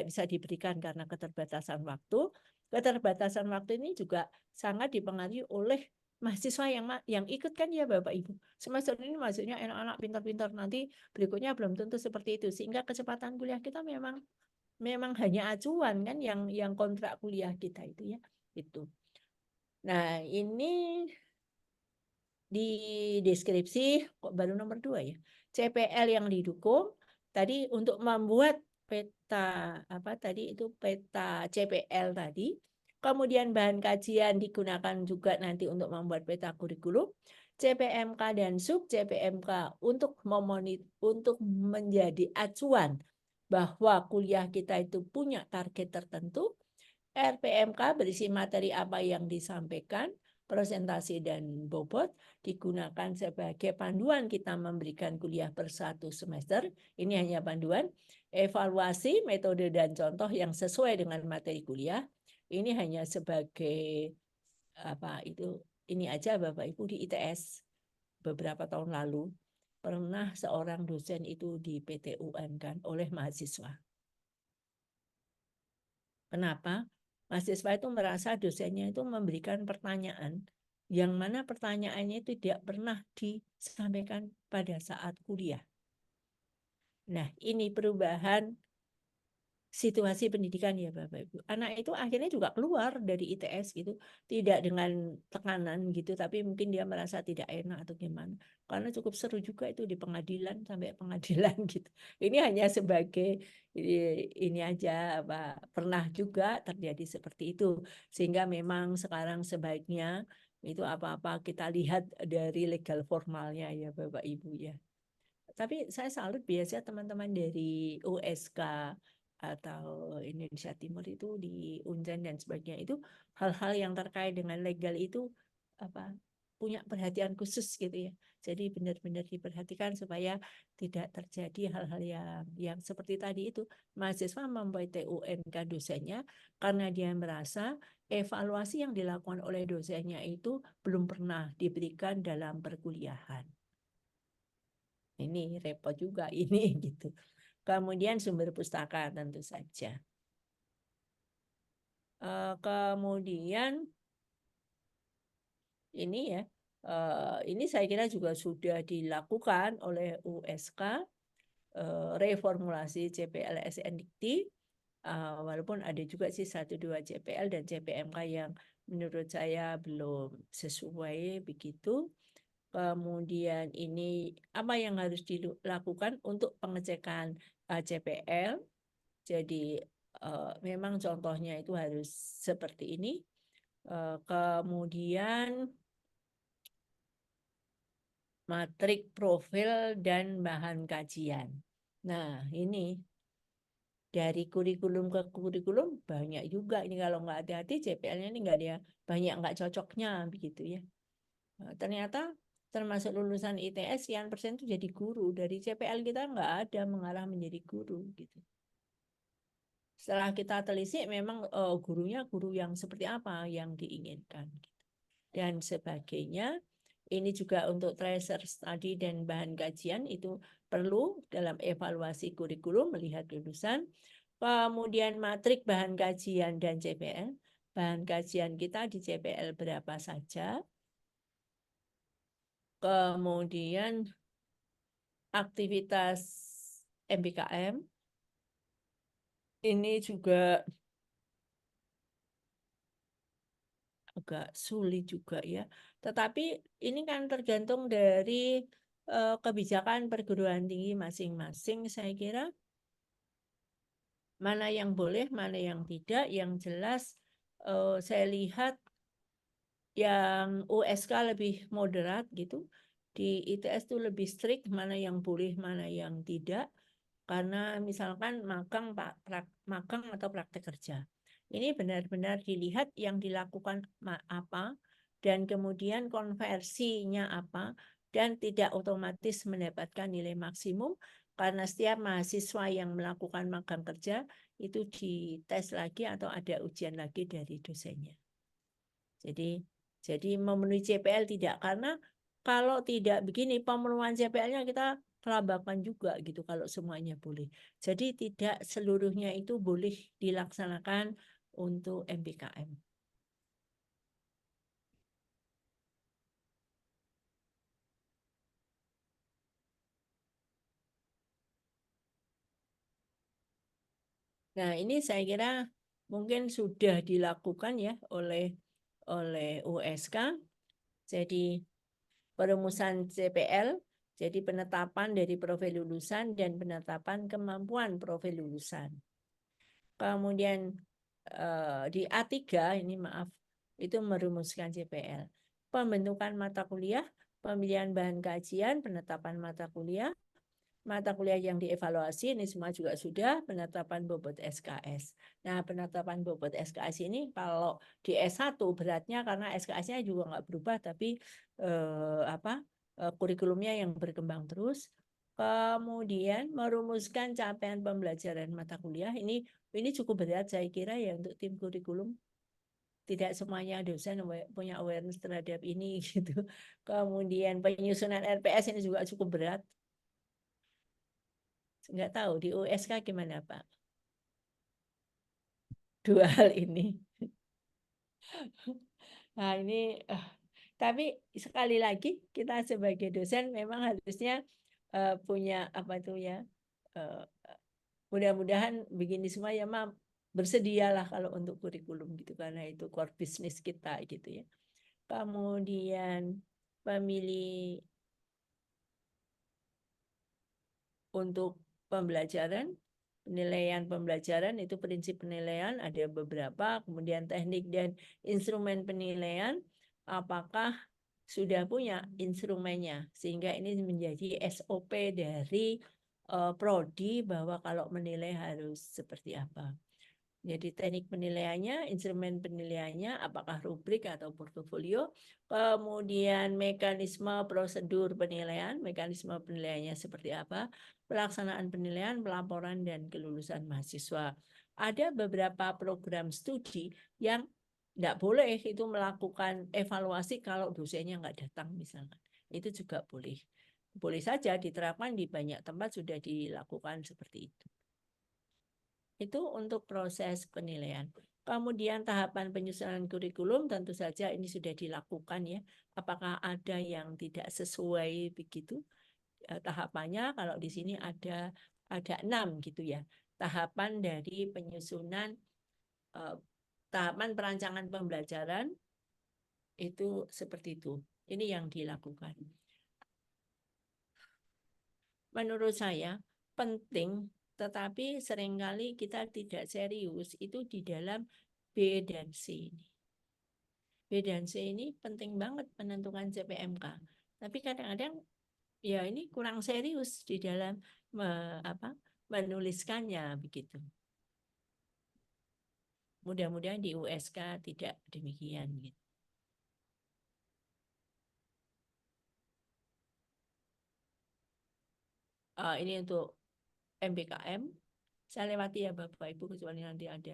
[SPEAKER 1] bisa diberikan karena keterbatasan waktu. Keterbatasan waktu ini juga sangat dipengaruhi oleh mahasiswa yang ikut kan ya Bapak Ibu. Semester ini maksudnya anak-anak pintar-pintar, nanti berikutnya belum tentu seperti itu. Sehingga kecepatan kuliah kita memang hanya acuan kan yang kontrak kuliah kita itu ya. Itu. Nah, ini di deskripsi kok baru nomor 2 ya. CPL yang didukung tadi untuk membuat peta apa tadi itu peta CPL tadi. Kemudian bahan kajian digunakan juga nanti untuk membuat peta kurikulum. CPMK dan sub CPMK untuk untuk menjadi acuan bahwa kuliah kita itu punya target tertentu. RPMK berisi materi apa yang disampaikan, presentasi dan bobot, digunakan sebagai panduan kita memberikan kuliah per satu semester. Ini hanya panduan. Evaluasi, metode dan contoh yang sesuai dengan materi kuliah. Ini hanya sebagai apa itu, ini aja Bapak Ibu di ITS beberapa tahun lalu pernah seorang dosen itu di PT UN kan oleh mahasiswa. Kenapa? Mahasiswa itu merasa dosennya itu memberikan pertanyaan yang mana pertanyaannya itu tidak pernah disampaikan pada saat kuliah. Nah, ini perubahan situasi pendidikan ya Bapak Ibu. Anak itu akhirnya juga keluar dari ITS gitu, tidak dengan tekanan gitu, tapi mungkin dia merasa tidak enak atau gimana. Karena cukup seru juga itu di pengadilan sampai pengadilan gitu. Ini hanya sebagai ini aja apa pernah juga terjadi seperti itu. Sehingga memang sekarang sebaiknya itu apa-apa kita lihat dari legal formalnya ya Bapak Ibu ya. Tapi saya salut biasa teman-teman dari USK atau Indonesia Timur itu di Unjen dan sebagainya itu hal-hal yang terkait dengan legal itu apa punya perhatian khusus gitu ya. Jadi benar-benar diperhatikan supaya tidak terjadi hal-hal yang seperti tadi itu mahasiswa membuat TUNK dosennya karena dia merasa evaluasi yang dilakukan oleh dosennya itu belum pernah diberikan dalam perkuliahan. Ini repot juga ini gitu. Kemudian sumber pustaka tentu saja. Kemudian ini ya, ini saya kira juga sudah dilakukan oleh USK, reformulasi CPLSN Dikti, walaupun ada juga sih 1-2 CPL dan CPMK yang menurut saya belum sesuai begitu. Kemudian ini apa yang harus dilakukan untuk pengecekan CPL. Jadi memang contohnya itu harus seperti ini. Kemudian matrik, profil, dan bahan kajian. Nah, ini dari kurikulum ke kurikulum banyak juga ini kalau nggak hati-hati CPL-nya ini nggak ada banyak nggak cocoknya begitu ya. Ternyata termasuk lulusan ITS sekian persen itu jadi guru. Dari CPL kita nggak ada mengarah menjadi guru gitu. Setelah kita telisik memang gurunya guru yang seperti apa yang diinginkan dan sebagainya. Ini juga untuk tracer study dan bahan kajian itu perlu dalam evaluasi kurikulum melihat lulusan. Kemudian matrik bahan kajian dan CPL. Bahan kajian kita di CPL berapa saja. Kemudian aktivitas MBKM. Ini juga agak sulit juga ya. Tetapi ini kan tergantung dari kebijakan perguruan tinggi masing-masing. Saya kira mana yang boleh, mana yang tidak. Yang jelas saya lihat yang USK lebih moderat gitu. Di ITS itu lebih strict mana yang boleh, mana yang tidak. Karena misalkan magang atau praktek kerja. Ini benar-benar dilihat yang dilakukan apa dan kemudian konversinya apa dan tidak otomatis mendapatkan nilai maksimum karena setiap mahasiswa yang melakukan magang kerja itu dites lagi atau ada ujian lagi dari dosennya. Jadi memenuhi CPL tidak karena kalau tidak begini pemenuhan CPL-nya kita kelabakan juga gitu kalau semuanya boleh. Jadi tidak seluruhnya itu boleh dilaksanakan untuk MBKM. Nah, ini saya kira mungkin sudah dilakukan ya oleh USK. Jadi perumusan CPL, jadi penetapan dari profil lulusan dan penetapan kemampuan profil lulusan. Kemudian di A3 ini maaf, itu merumuskan CPL. Pembentukan mata kuliah, pemilihan bahan kajian, penetapan mata kuliah yang dievaluasi ini semua juga sudah penetapan bobot SKS. Nah, penetapan bobot SKS ini kalau di S1 beratnya karena SKS-nya juga nggak berubah tapi kurikulumnya yang berkembang terus. Kemudian merumuskan capaian pembelajaran mata kuliah ini cukup berat saya kira ya untuk tim kurikulum. Tidak semuanya dosen punya awareness terhadap ini gitu. Kemudian penyusunan RPS ini juga cukup berat. Nggak tahu di USK gimana Pak? Dua hal ini. Nah ini, tapi sekali lagi kita sebagai dosen memang harusnya punya apa itu ya eh, mudah-mudahan begini semua ya, Mam, bersedialah kalau untuk kurikulum gitu, karena itu core business kita gitu ya. Kemudian pemilih untuk pembelajaran, penilaian pembelajaran itu prinsip penilaian ada beberapa, kemudian teknik dan instrumen penilaian, apakah sudah punya instrumennya, sehingga ini menjadi SOP dari prodi bahwa kalau menilai harus seperti apa. Jadi teknik penilaiannya, instrumen penilaiannya, apakah rubrik atau portofolio, kemudian mekanisme prosedur penilaian, mekanisme penilaiannya seperti apa, pelaksanaan penilaian, pelaporan, dan kelulusan mahasiswa. Ada beberapa program studi yang tidak boleh itu melakukan evaluasi kalau dosennya nggak datang misalkan. Itu juga boleh. Boleh saja diterapkan di banyak tempat sudah dilakukan seperti itu. Itu untuk proses penilaian. Kemudian tahapan penyusunan kurikulum tentu saja ini sudah dilakukan ya. Apakah ada yang tidak sesuai begitu tahapannya? Kalau di sini ada 6 gitu ya. Tahapan dari penyusunan tahapan perancangan pembelajaran itu seperti itu. Ini yang dilakukan. Menurut saya penting, tetapi seringkali kita tidak serius itu di dalam B dan C ini. B dan C ini penting banget menentukan CPMK. Tapi kadang-kadang ya ini kurang serius di dalam menuliskannya begitu. Mudah-mudahan di USK tidak demikian gitu. Ini untuk MBKM. Saya lewati ya Bapak Ibu, kecuali nanti ada.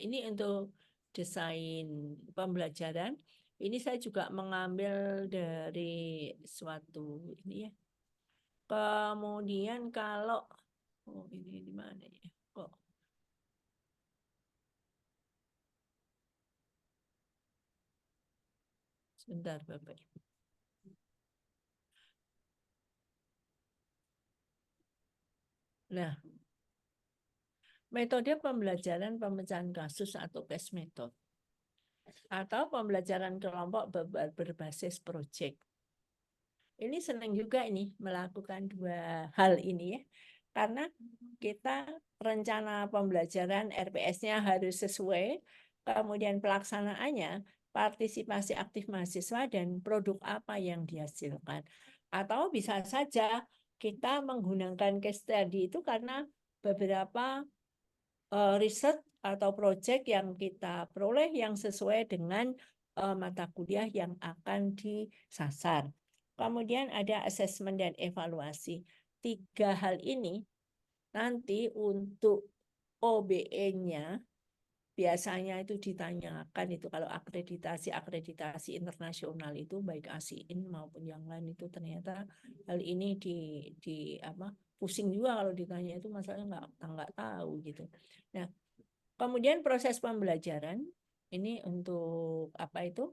[SPEAKER 1] Ini untuk desain pembelajaran. Ini saya juga mengambil dari suatu ini ya. Kemudian kalau ini di mana ya? Kok sebentar Bapak. Nah, metode pembelajaran pemecahan kasus atau case method atau pembelajaran kelompok berbasis proyek. Ini senang juga ini melakukan dua hal ini ya. Karena kita rencana pembelajaran RPS-nya harus sesuai, kemudian pelaksanaannya partisipasi aktif mahasiswa dan produk apa yang dihasilkan. Atau bisa saja kita menggunakan case study itu karena beberapa riset atau proyek yang kita peroleh yang sesuai dengan mata kuliah yang akan disasar. Kemudian ada asesmen dan evaluasi. 3 hal ini nanti untuk OBE-nya biasanya itu ditanyakan itu kalau akreditasi internasional itu baik ASIIN maupun yang lain itu ternyata hal ini di pusing juga kalau ditanya itu masalahnya nggak tahu gitu. Nah, kemudian proses pembelajaran ini untuk apa itu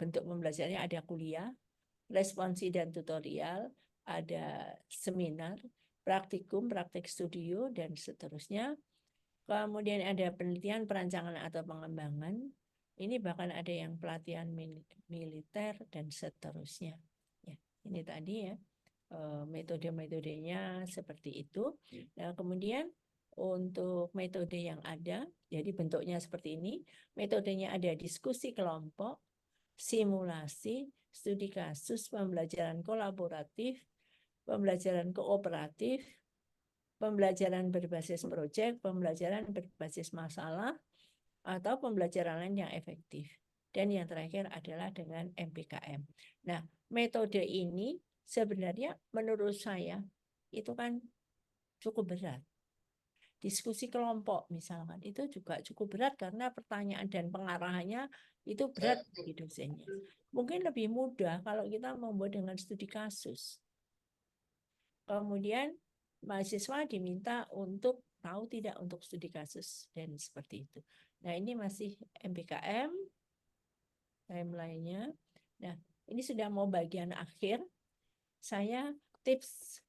[SPEAKER 1] bentuk pembelajarannya ada kuliah, responsi dan tutorial, ada seminar, praktikum, praktik studio, dan seterusnya. Kemudian ada penelitian, perancangan atau pengembangan. Ini bahkan ada yang pelatihan militer dan seterusnya. Ya, ini tadi ya metode-metodenya seperti itu. Nah, kemudian untuk metode yang ada, jadi bentuknya seperti ini. Metodenya ada diskusi kelompok, simulasi, studi kasus, pembelajaran kolaboratif, pembelajaran kooperatif, pembelajaran berbasis proyek, pembelajaran berbasis masalah, atau pembelajaran lain yang efektif. Dan yang terakhir adalah dengan MBKM. Nah, metode ini sebenarnya menurut saya itu kan cukup berat. Diskusi kelompok misalkan itu juga cukup berat karena pertanyaan dan pengarahannya itu berat bagi dosennya. Mungkin lebih mudah kalau kita membuat dengan studi kasus. Kemudian mahasiswa diminta untuk tahu tidak untuk studi kasus dan seperti itu. Nah, ini masih MBKM timeline-nya. Nah, ini sudah mau bagian akhir. Saya tips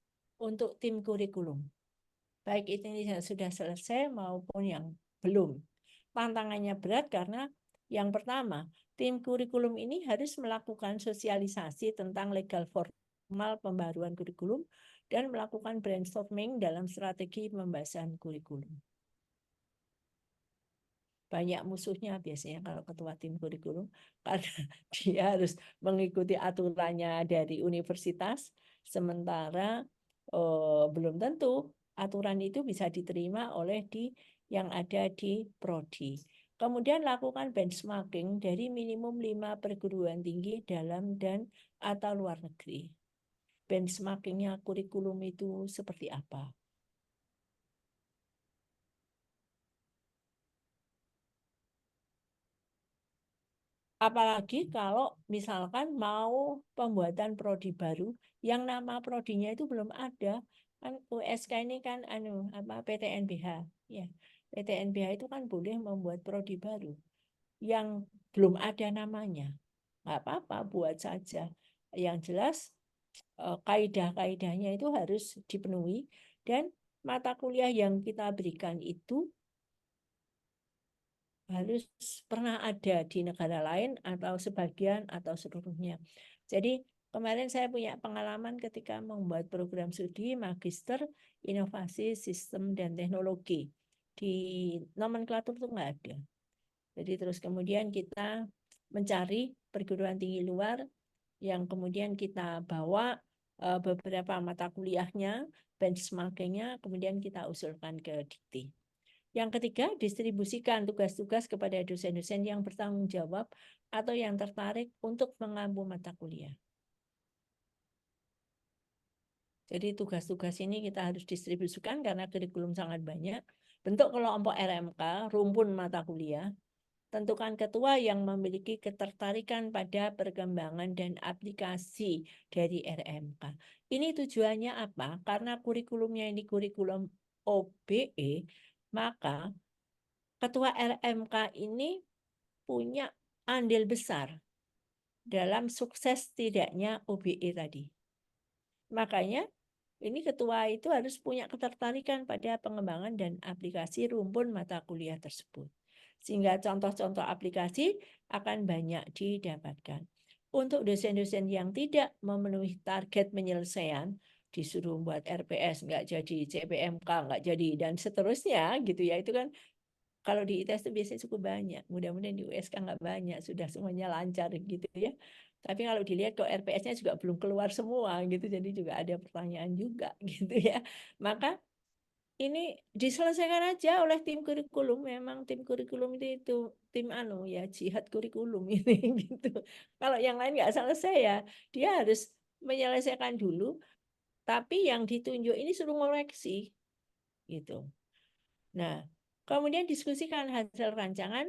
[SPEAKER 1] untuk tim kurikulum. Baik itu yang sudah selesai maupun yang belum. Tantangannya berat karena yang pertama, tim kurikulum ini harus melakukan sosialisasi tentang legal formal pembaruan kurikulum dan melakukan brainstorming dalam strategi pembahasan kurikulum. Banyak musuhnya biasanya kalau ketua tim kurikulum, karena dia harus mengikuti aturannya dari universitas, sementara belum tentu aturan itu bisa diterima oleh yang ada di prodi. Kemudian lakukan benchmarking dari minimum 5 perguruan tinggi dalam dan atau luar negeri. Benchmarkingnya kurikulum itu seperti apa? Apalagi kalau misalkan mau pembuatan prodi baru yang nama prodinya itu belum ada. Kan USK ini kan PTNBH ya. PTNBH itu kan boleh membuat prodi baru yang belum ada namanya. Nggak apa-apa, buat saja. Yang jelas kaidah-kaidahnya itu harus dipenuhi dan mata kuliah yang kita berikan itu harus pernah ada di negara lain atau sebagian atau seluruhnya. Jadi kemarin saya punya pengalaman ketika membuat program studi Magister Inovasi Sistem dan Teknologi. Di nomenklatur itu nggak ada. Jadi terus kemudian kita mencari perguruan tinggi luar yang kemudian kita bawa beberapa mata kuliahnya, benchmarkingnya, kemudian kita usulkan ke Dikti. Yang ketiga, distribusikan tugas-tugas kepada dosen-dosen yang bertanggung jawab atau yang tertarik untuk mengampu mata kuliah. Jadi tugas-tugas ini kita harus distribusikan karena kurikulum sangat banyak. Bentuk kelompok RMK, rumpun mata kuliah. Tentukan ketua yang memiliki ketertarikan pada perkembangan dan aplikasi dari RMK. Ini tujuannya apa? Karena kurikulumnya ini kurikulum OBE, maka ketua RMK ini punya andil besar dalam sukses tidaknya OBE tadi. Makanya ini ketua itu harus punya ketertarikan pada pengembangan dan aplikasi rumpun mata kuliah tersebut. Sehingga contoh-contoh aplikasi akan banyak didapatkan. Untuk dosen-dosen yang tidak memenuhi target penyelesaian, disuruh buat RPS, nggak jadi, CPMK, nggak jadi, dan seterusnya gitu ya. Itu kan kalau di ITS itu biasanya cukup banyak. Mudah-mudahan di USK nggak banyak, sudah semuanya lancar gitu ya. Tapi kalau dilihat kok RPS-nya juga belum keluar semua gitu, jadi juga ada pertanyaan juga gitu ya. Maka ini diselesaikan aja oleh tim kurikulum. Memang tim kurikulum itu tim ya jihad kurikulum ini gitu. Kalau yang lain nggak selesai ya, dia harus menyelesaikan dulu. Tapi yang ditunjuk ini suruh ngoreksi gitu. Nah, kemudian diskusikan hasil rancangan.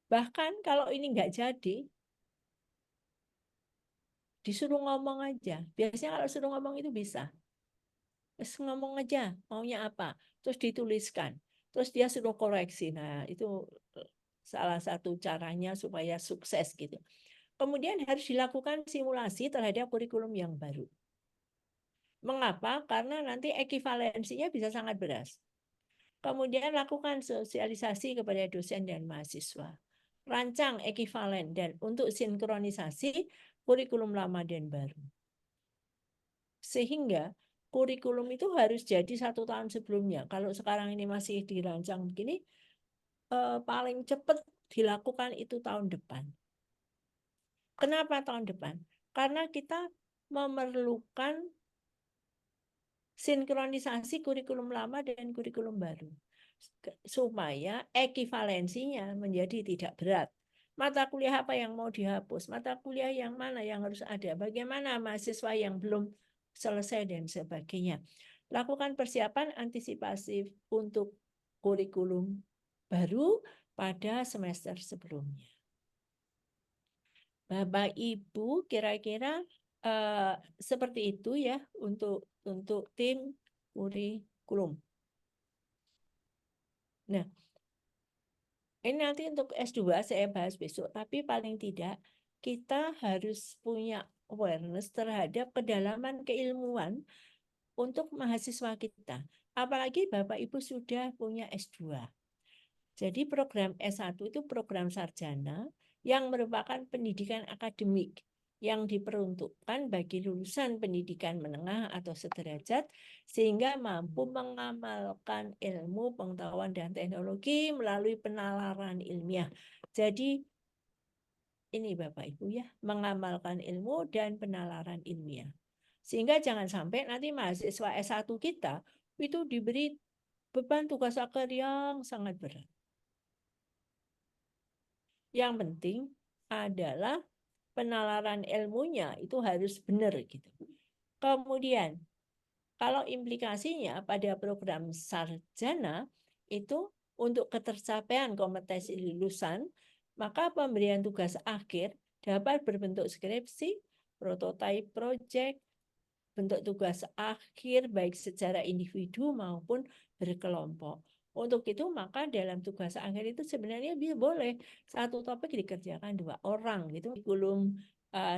[SPEAKER 1] Bahkan kalau ini nggak jadi, disuruh ngomong aja. Biasanya kalau suruh ngomong itu bisa. Terus ngomong aja maunya apa. Terus dituliskan. Terus dia suruh koreksi. Nah, itu salah satu caranya supaya sukses gitu. Kemudian harus dilakukan simulasi terhadap kurikulum yang baru. Mengapa? Karena nanti ekivalensinya bisa sangat beras. Kemudian lakukan sosialisasi kepada dosen dan mahasiswa. Rancang ekivalen dan untuk sinkronisasi kurikulum lama dan baru. Sehingga kurikulum itu harus jadi 1 tahun sebelumnya. Kalau sekarang ini masih dirancang begini, paling cepat dilakukan itu tahun depan. Kenapa tahun depan? Karena kita memerlukan sinkronisasi kurikulum lama dan kurikulum baru supaya ekivalensinya menjadi tidak berat. Mata kuliah apa yang mau dihapus? Mata kuliah yang mana yang harus ada? Bagaimana mahasiswa yang belum selesai dan sebagainya. Lakukan persiapan antisipasi untuk kurikulum baru pada semester sebelumnya. Bapak Ibu kira-kira seperti itu ya untuk tim kurikulum. Nah, ini nanti untuk S2 saya bahas besok, tapi paling tidak kita harus punya awareness terhadap kedalaman keilmuan untuk mahasiswa kita. Apalagi Bapak Ibu sudah punya S2. Jadi program S1 itu program sarjana yang merupakan pendidikan akademik yang diperuntukkan bagi lulusan pendidikan menengah atau sederajat sehingga mampu mengamalkan ilmu, pengetahuan, dan teknologi melalui penalaran ilmiah. Jadi ini Bapak Ibu ya, mengamalkan ilmu dan penalaran ilmiah. Sehingga jangan sampai nanti mahasiswa S1 kita itu diberi beban tugas akhir yang sangat berat. Yang penting adalah penalaran ilmunya itu harus benar gitu. Kemudian, kalau implikasinya pada program sarjana itu untuk ketercapaian kompetensi lulusan, maka pemberian tugas akhir dapat berbentuk skripsi, prototype project, bentuk tugas akhir baik secara individu maupun berkelompok. Untuk itu maka dalam tugas akhir itu sebenarnya boleh satu topik dikerjakan 2 orang gitu. Kurikulum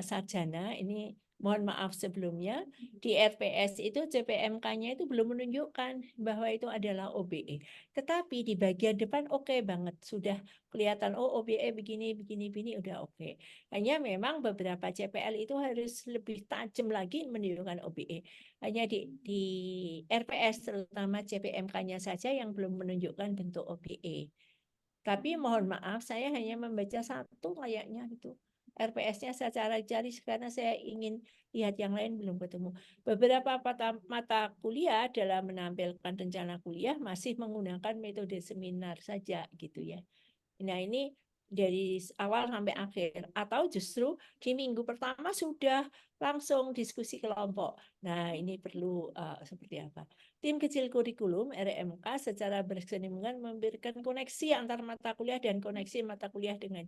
[SPEAKER 1] sarjana ini mohon maaf sebelumnya di RPS itu CPMK-nya itu belum menunjukkan bahwa itu adalah OBE. Tetapi di bagian depan oke banget sudah kelihatan oh OBE begini udah oke. Hanya memang beberapa CPL itu harus lebih tajam lagi menunjukkan OBE. Hanya di RPS terutama CPMK-nya saja yang belum menunjukkan bentuk OBE. Tapi mohon maaf saya hanya membaca satu kayaknya itu. RPS-nya saya cari karena saya ingin lihat yang lain belum ketemu. Beberapa mata kuliah dalam menampilkan rencana kuliah masih menggunakan metode seminar saja gitu ya. Nah ini dari awal sampai akhir atau justru di minggu pertama sudah langsung diskusi kelompok. Nah ini perlu seperti apa? Tim kecil kurikulum RMK secara berkesinambungan memberikan koneksi antar mata kuliah dan koneksi mata kuliah dengan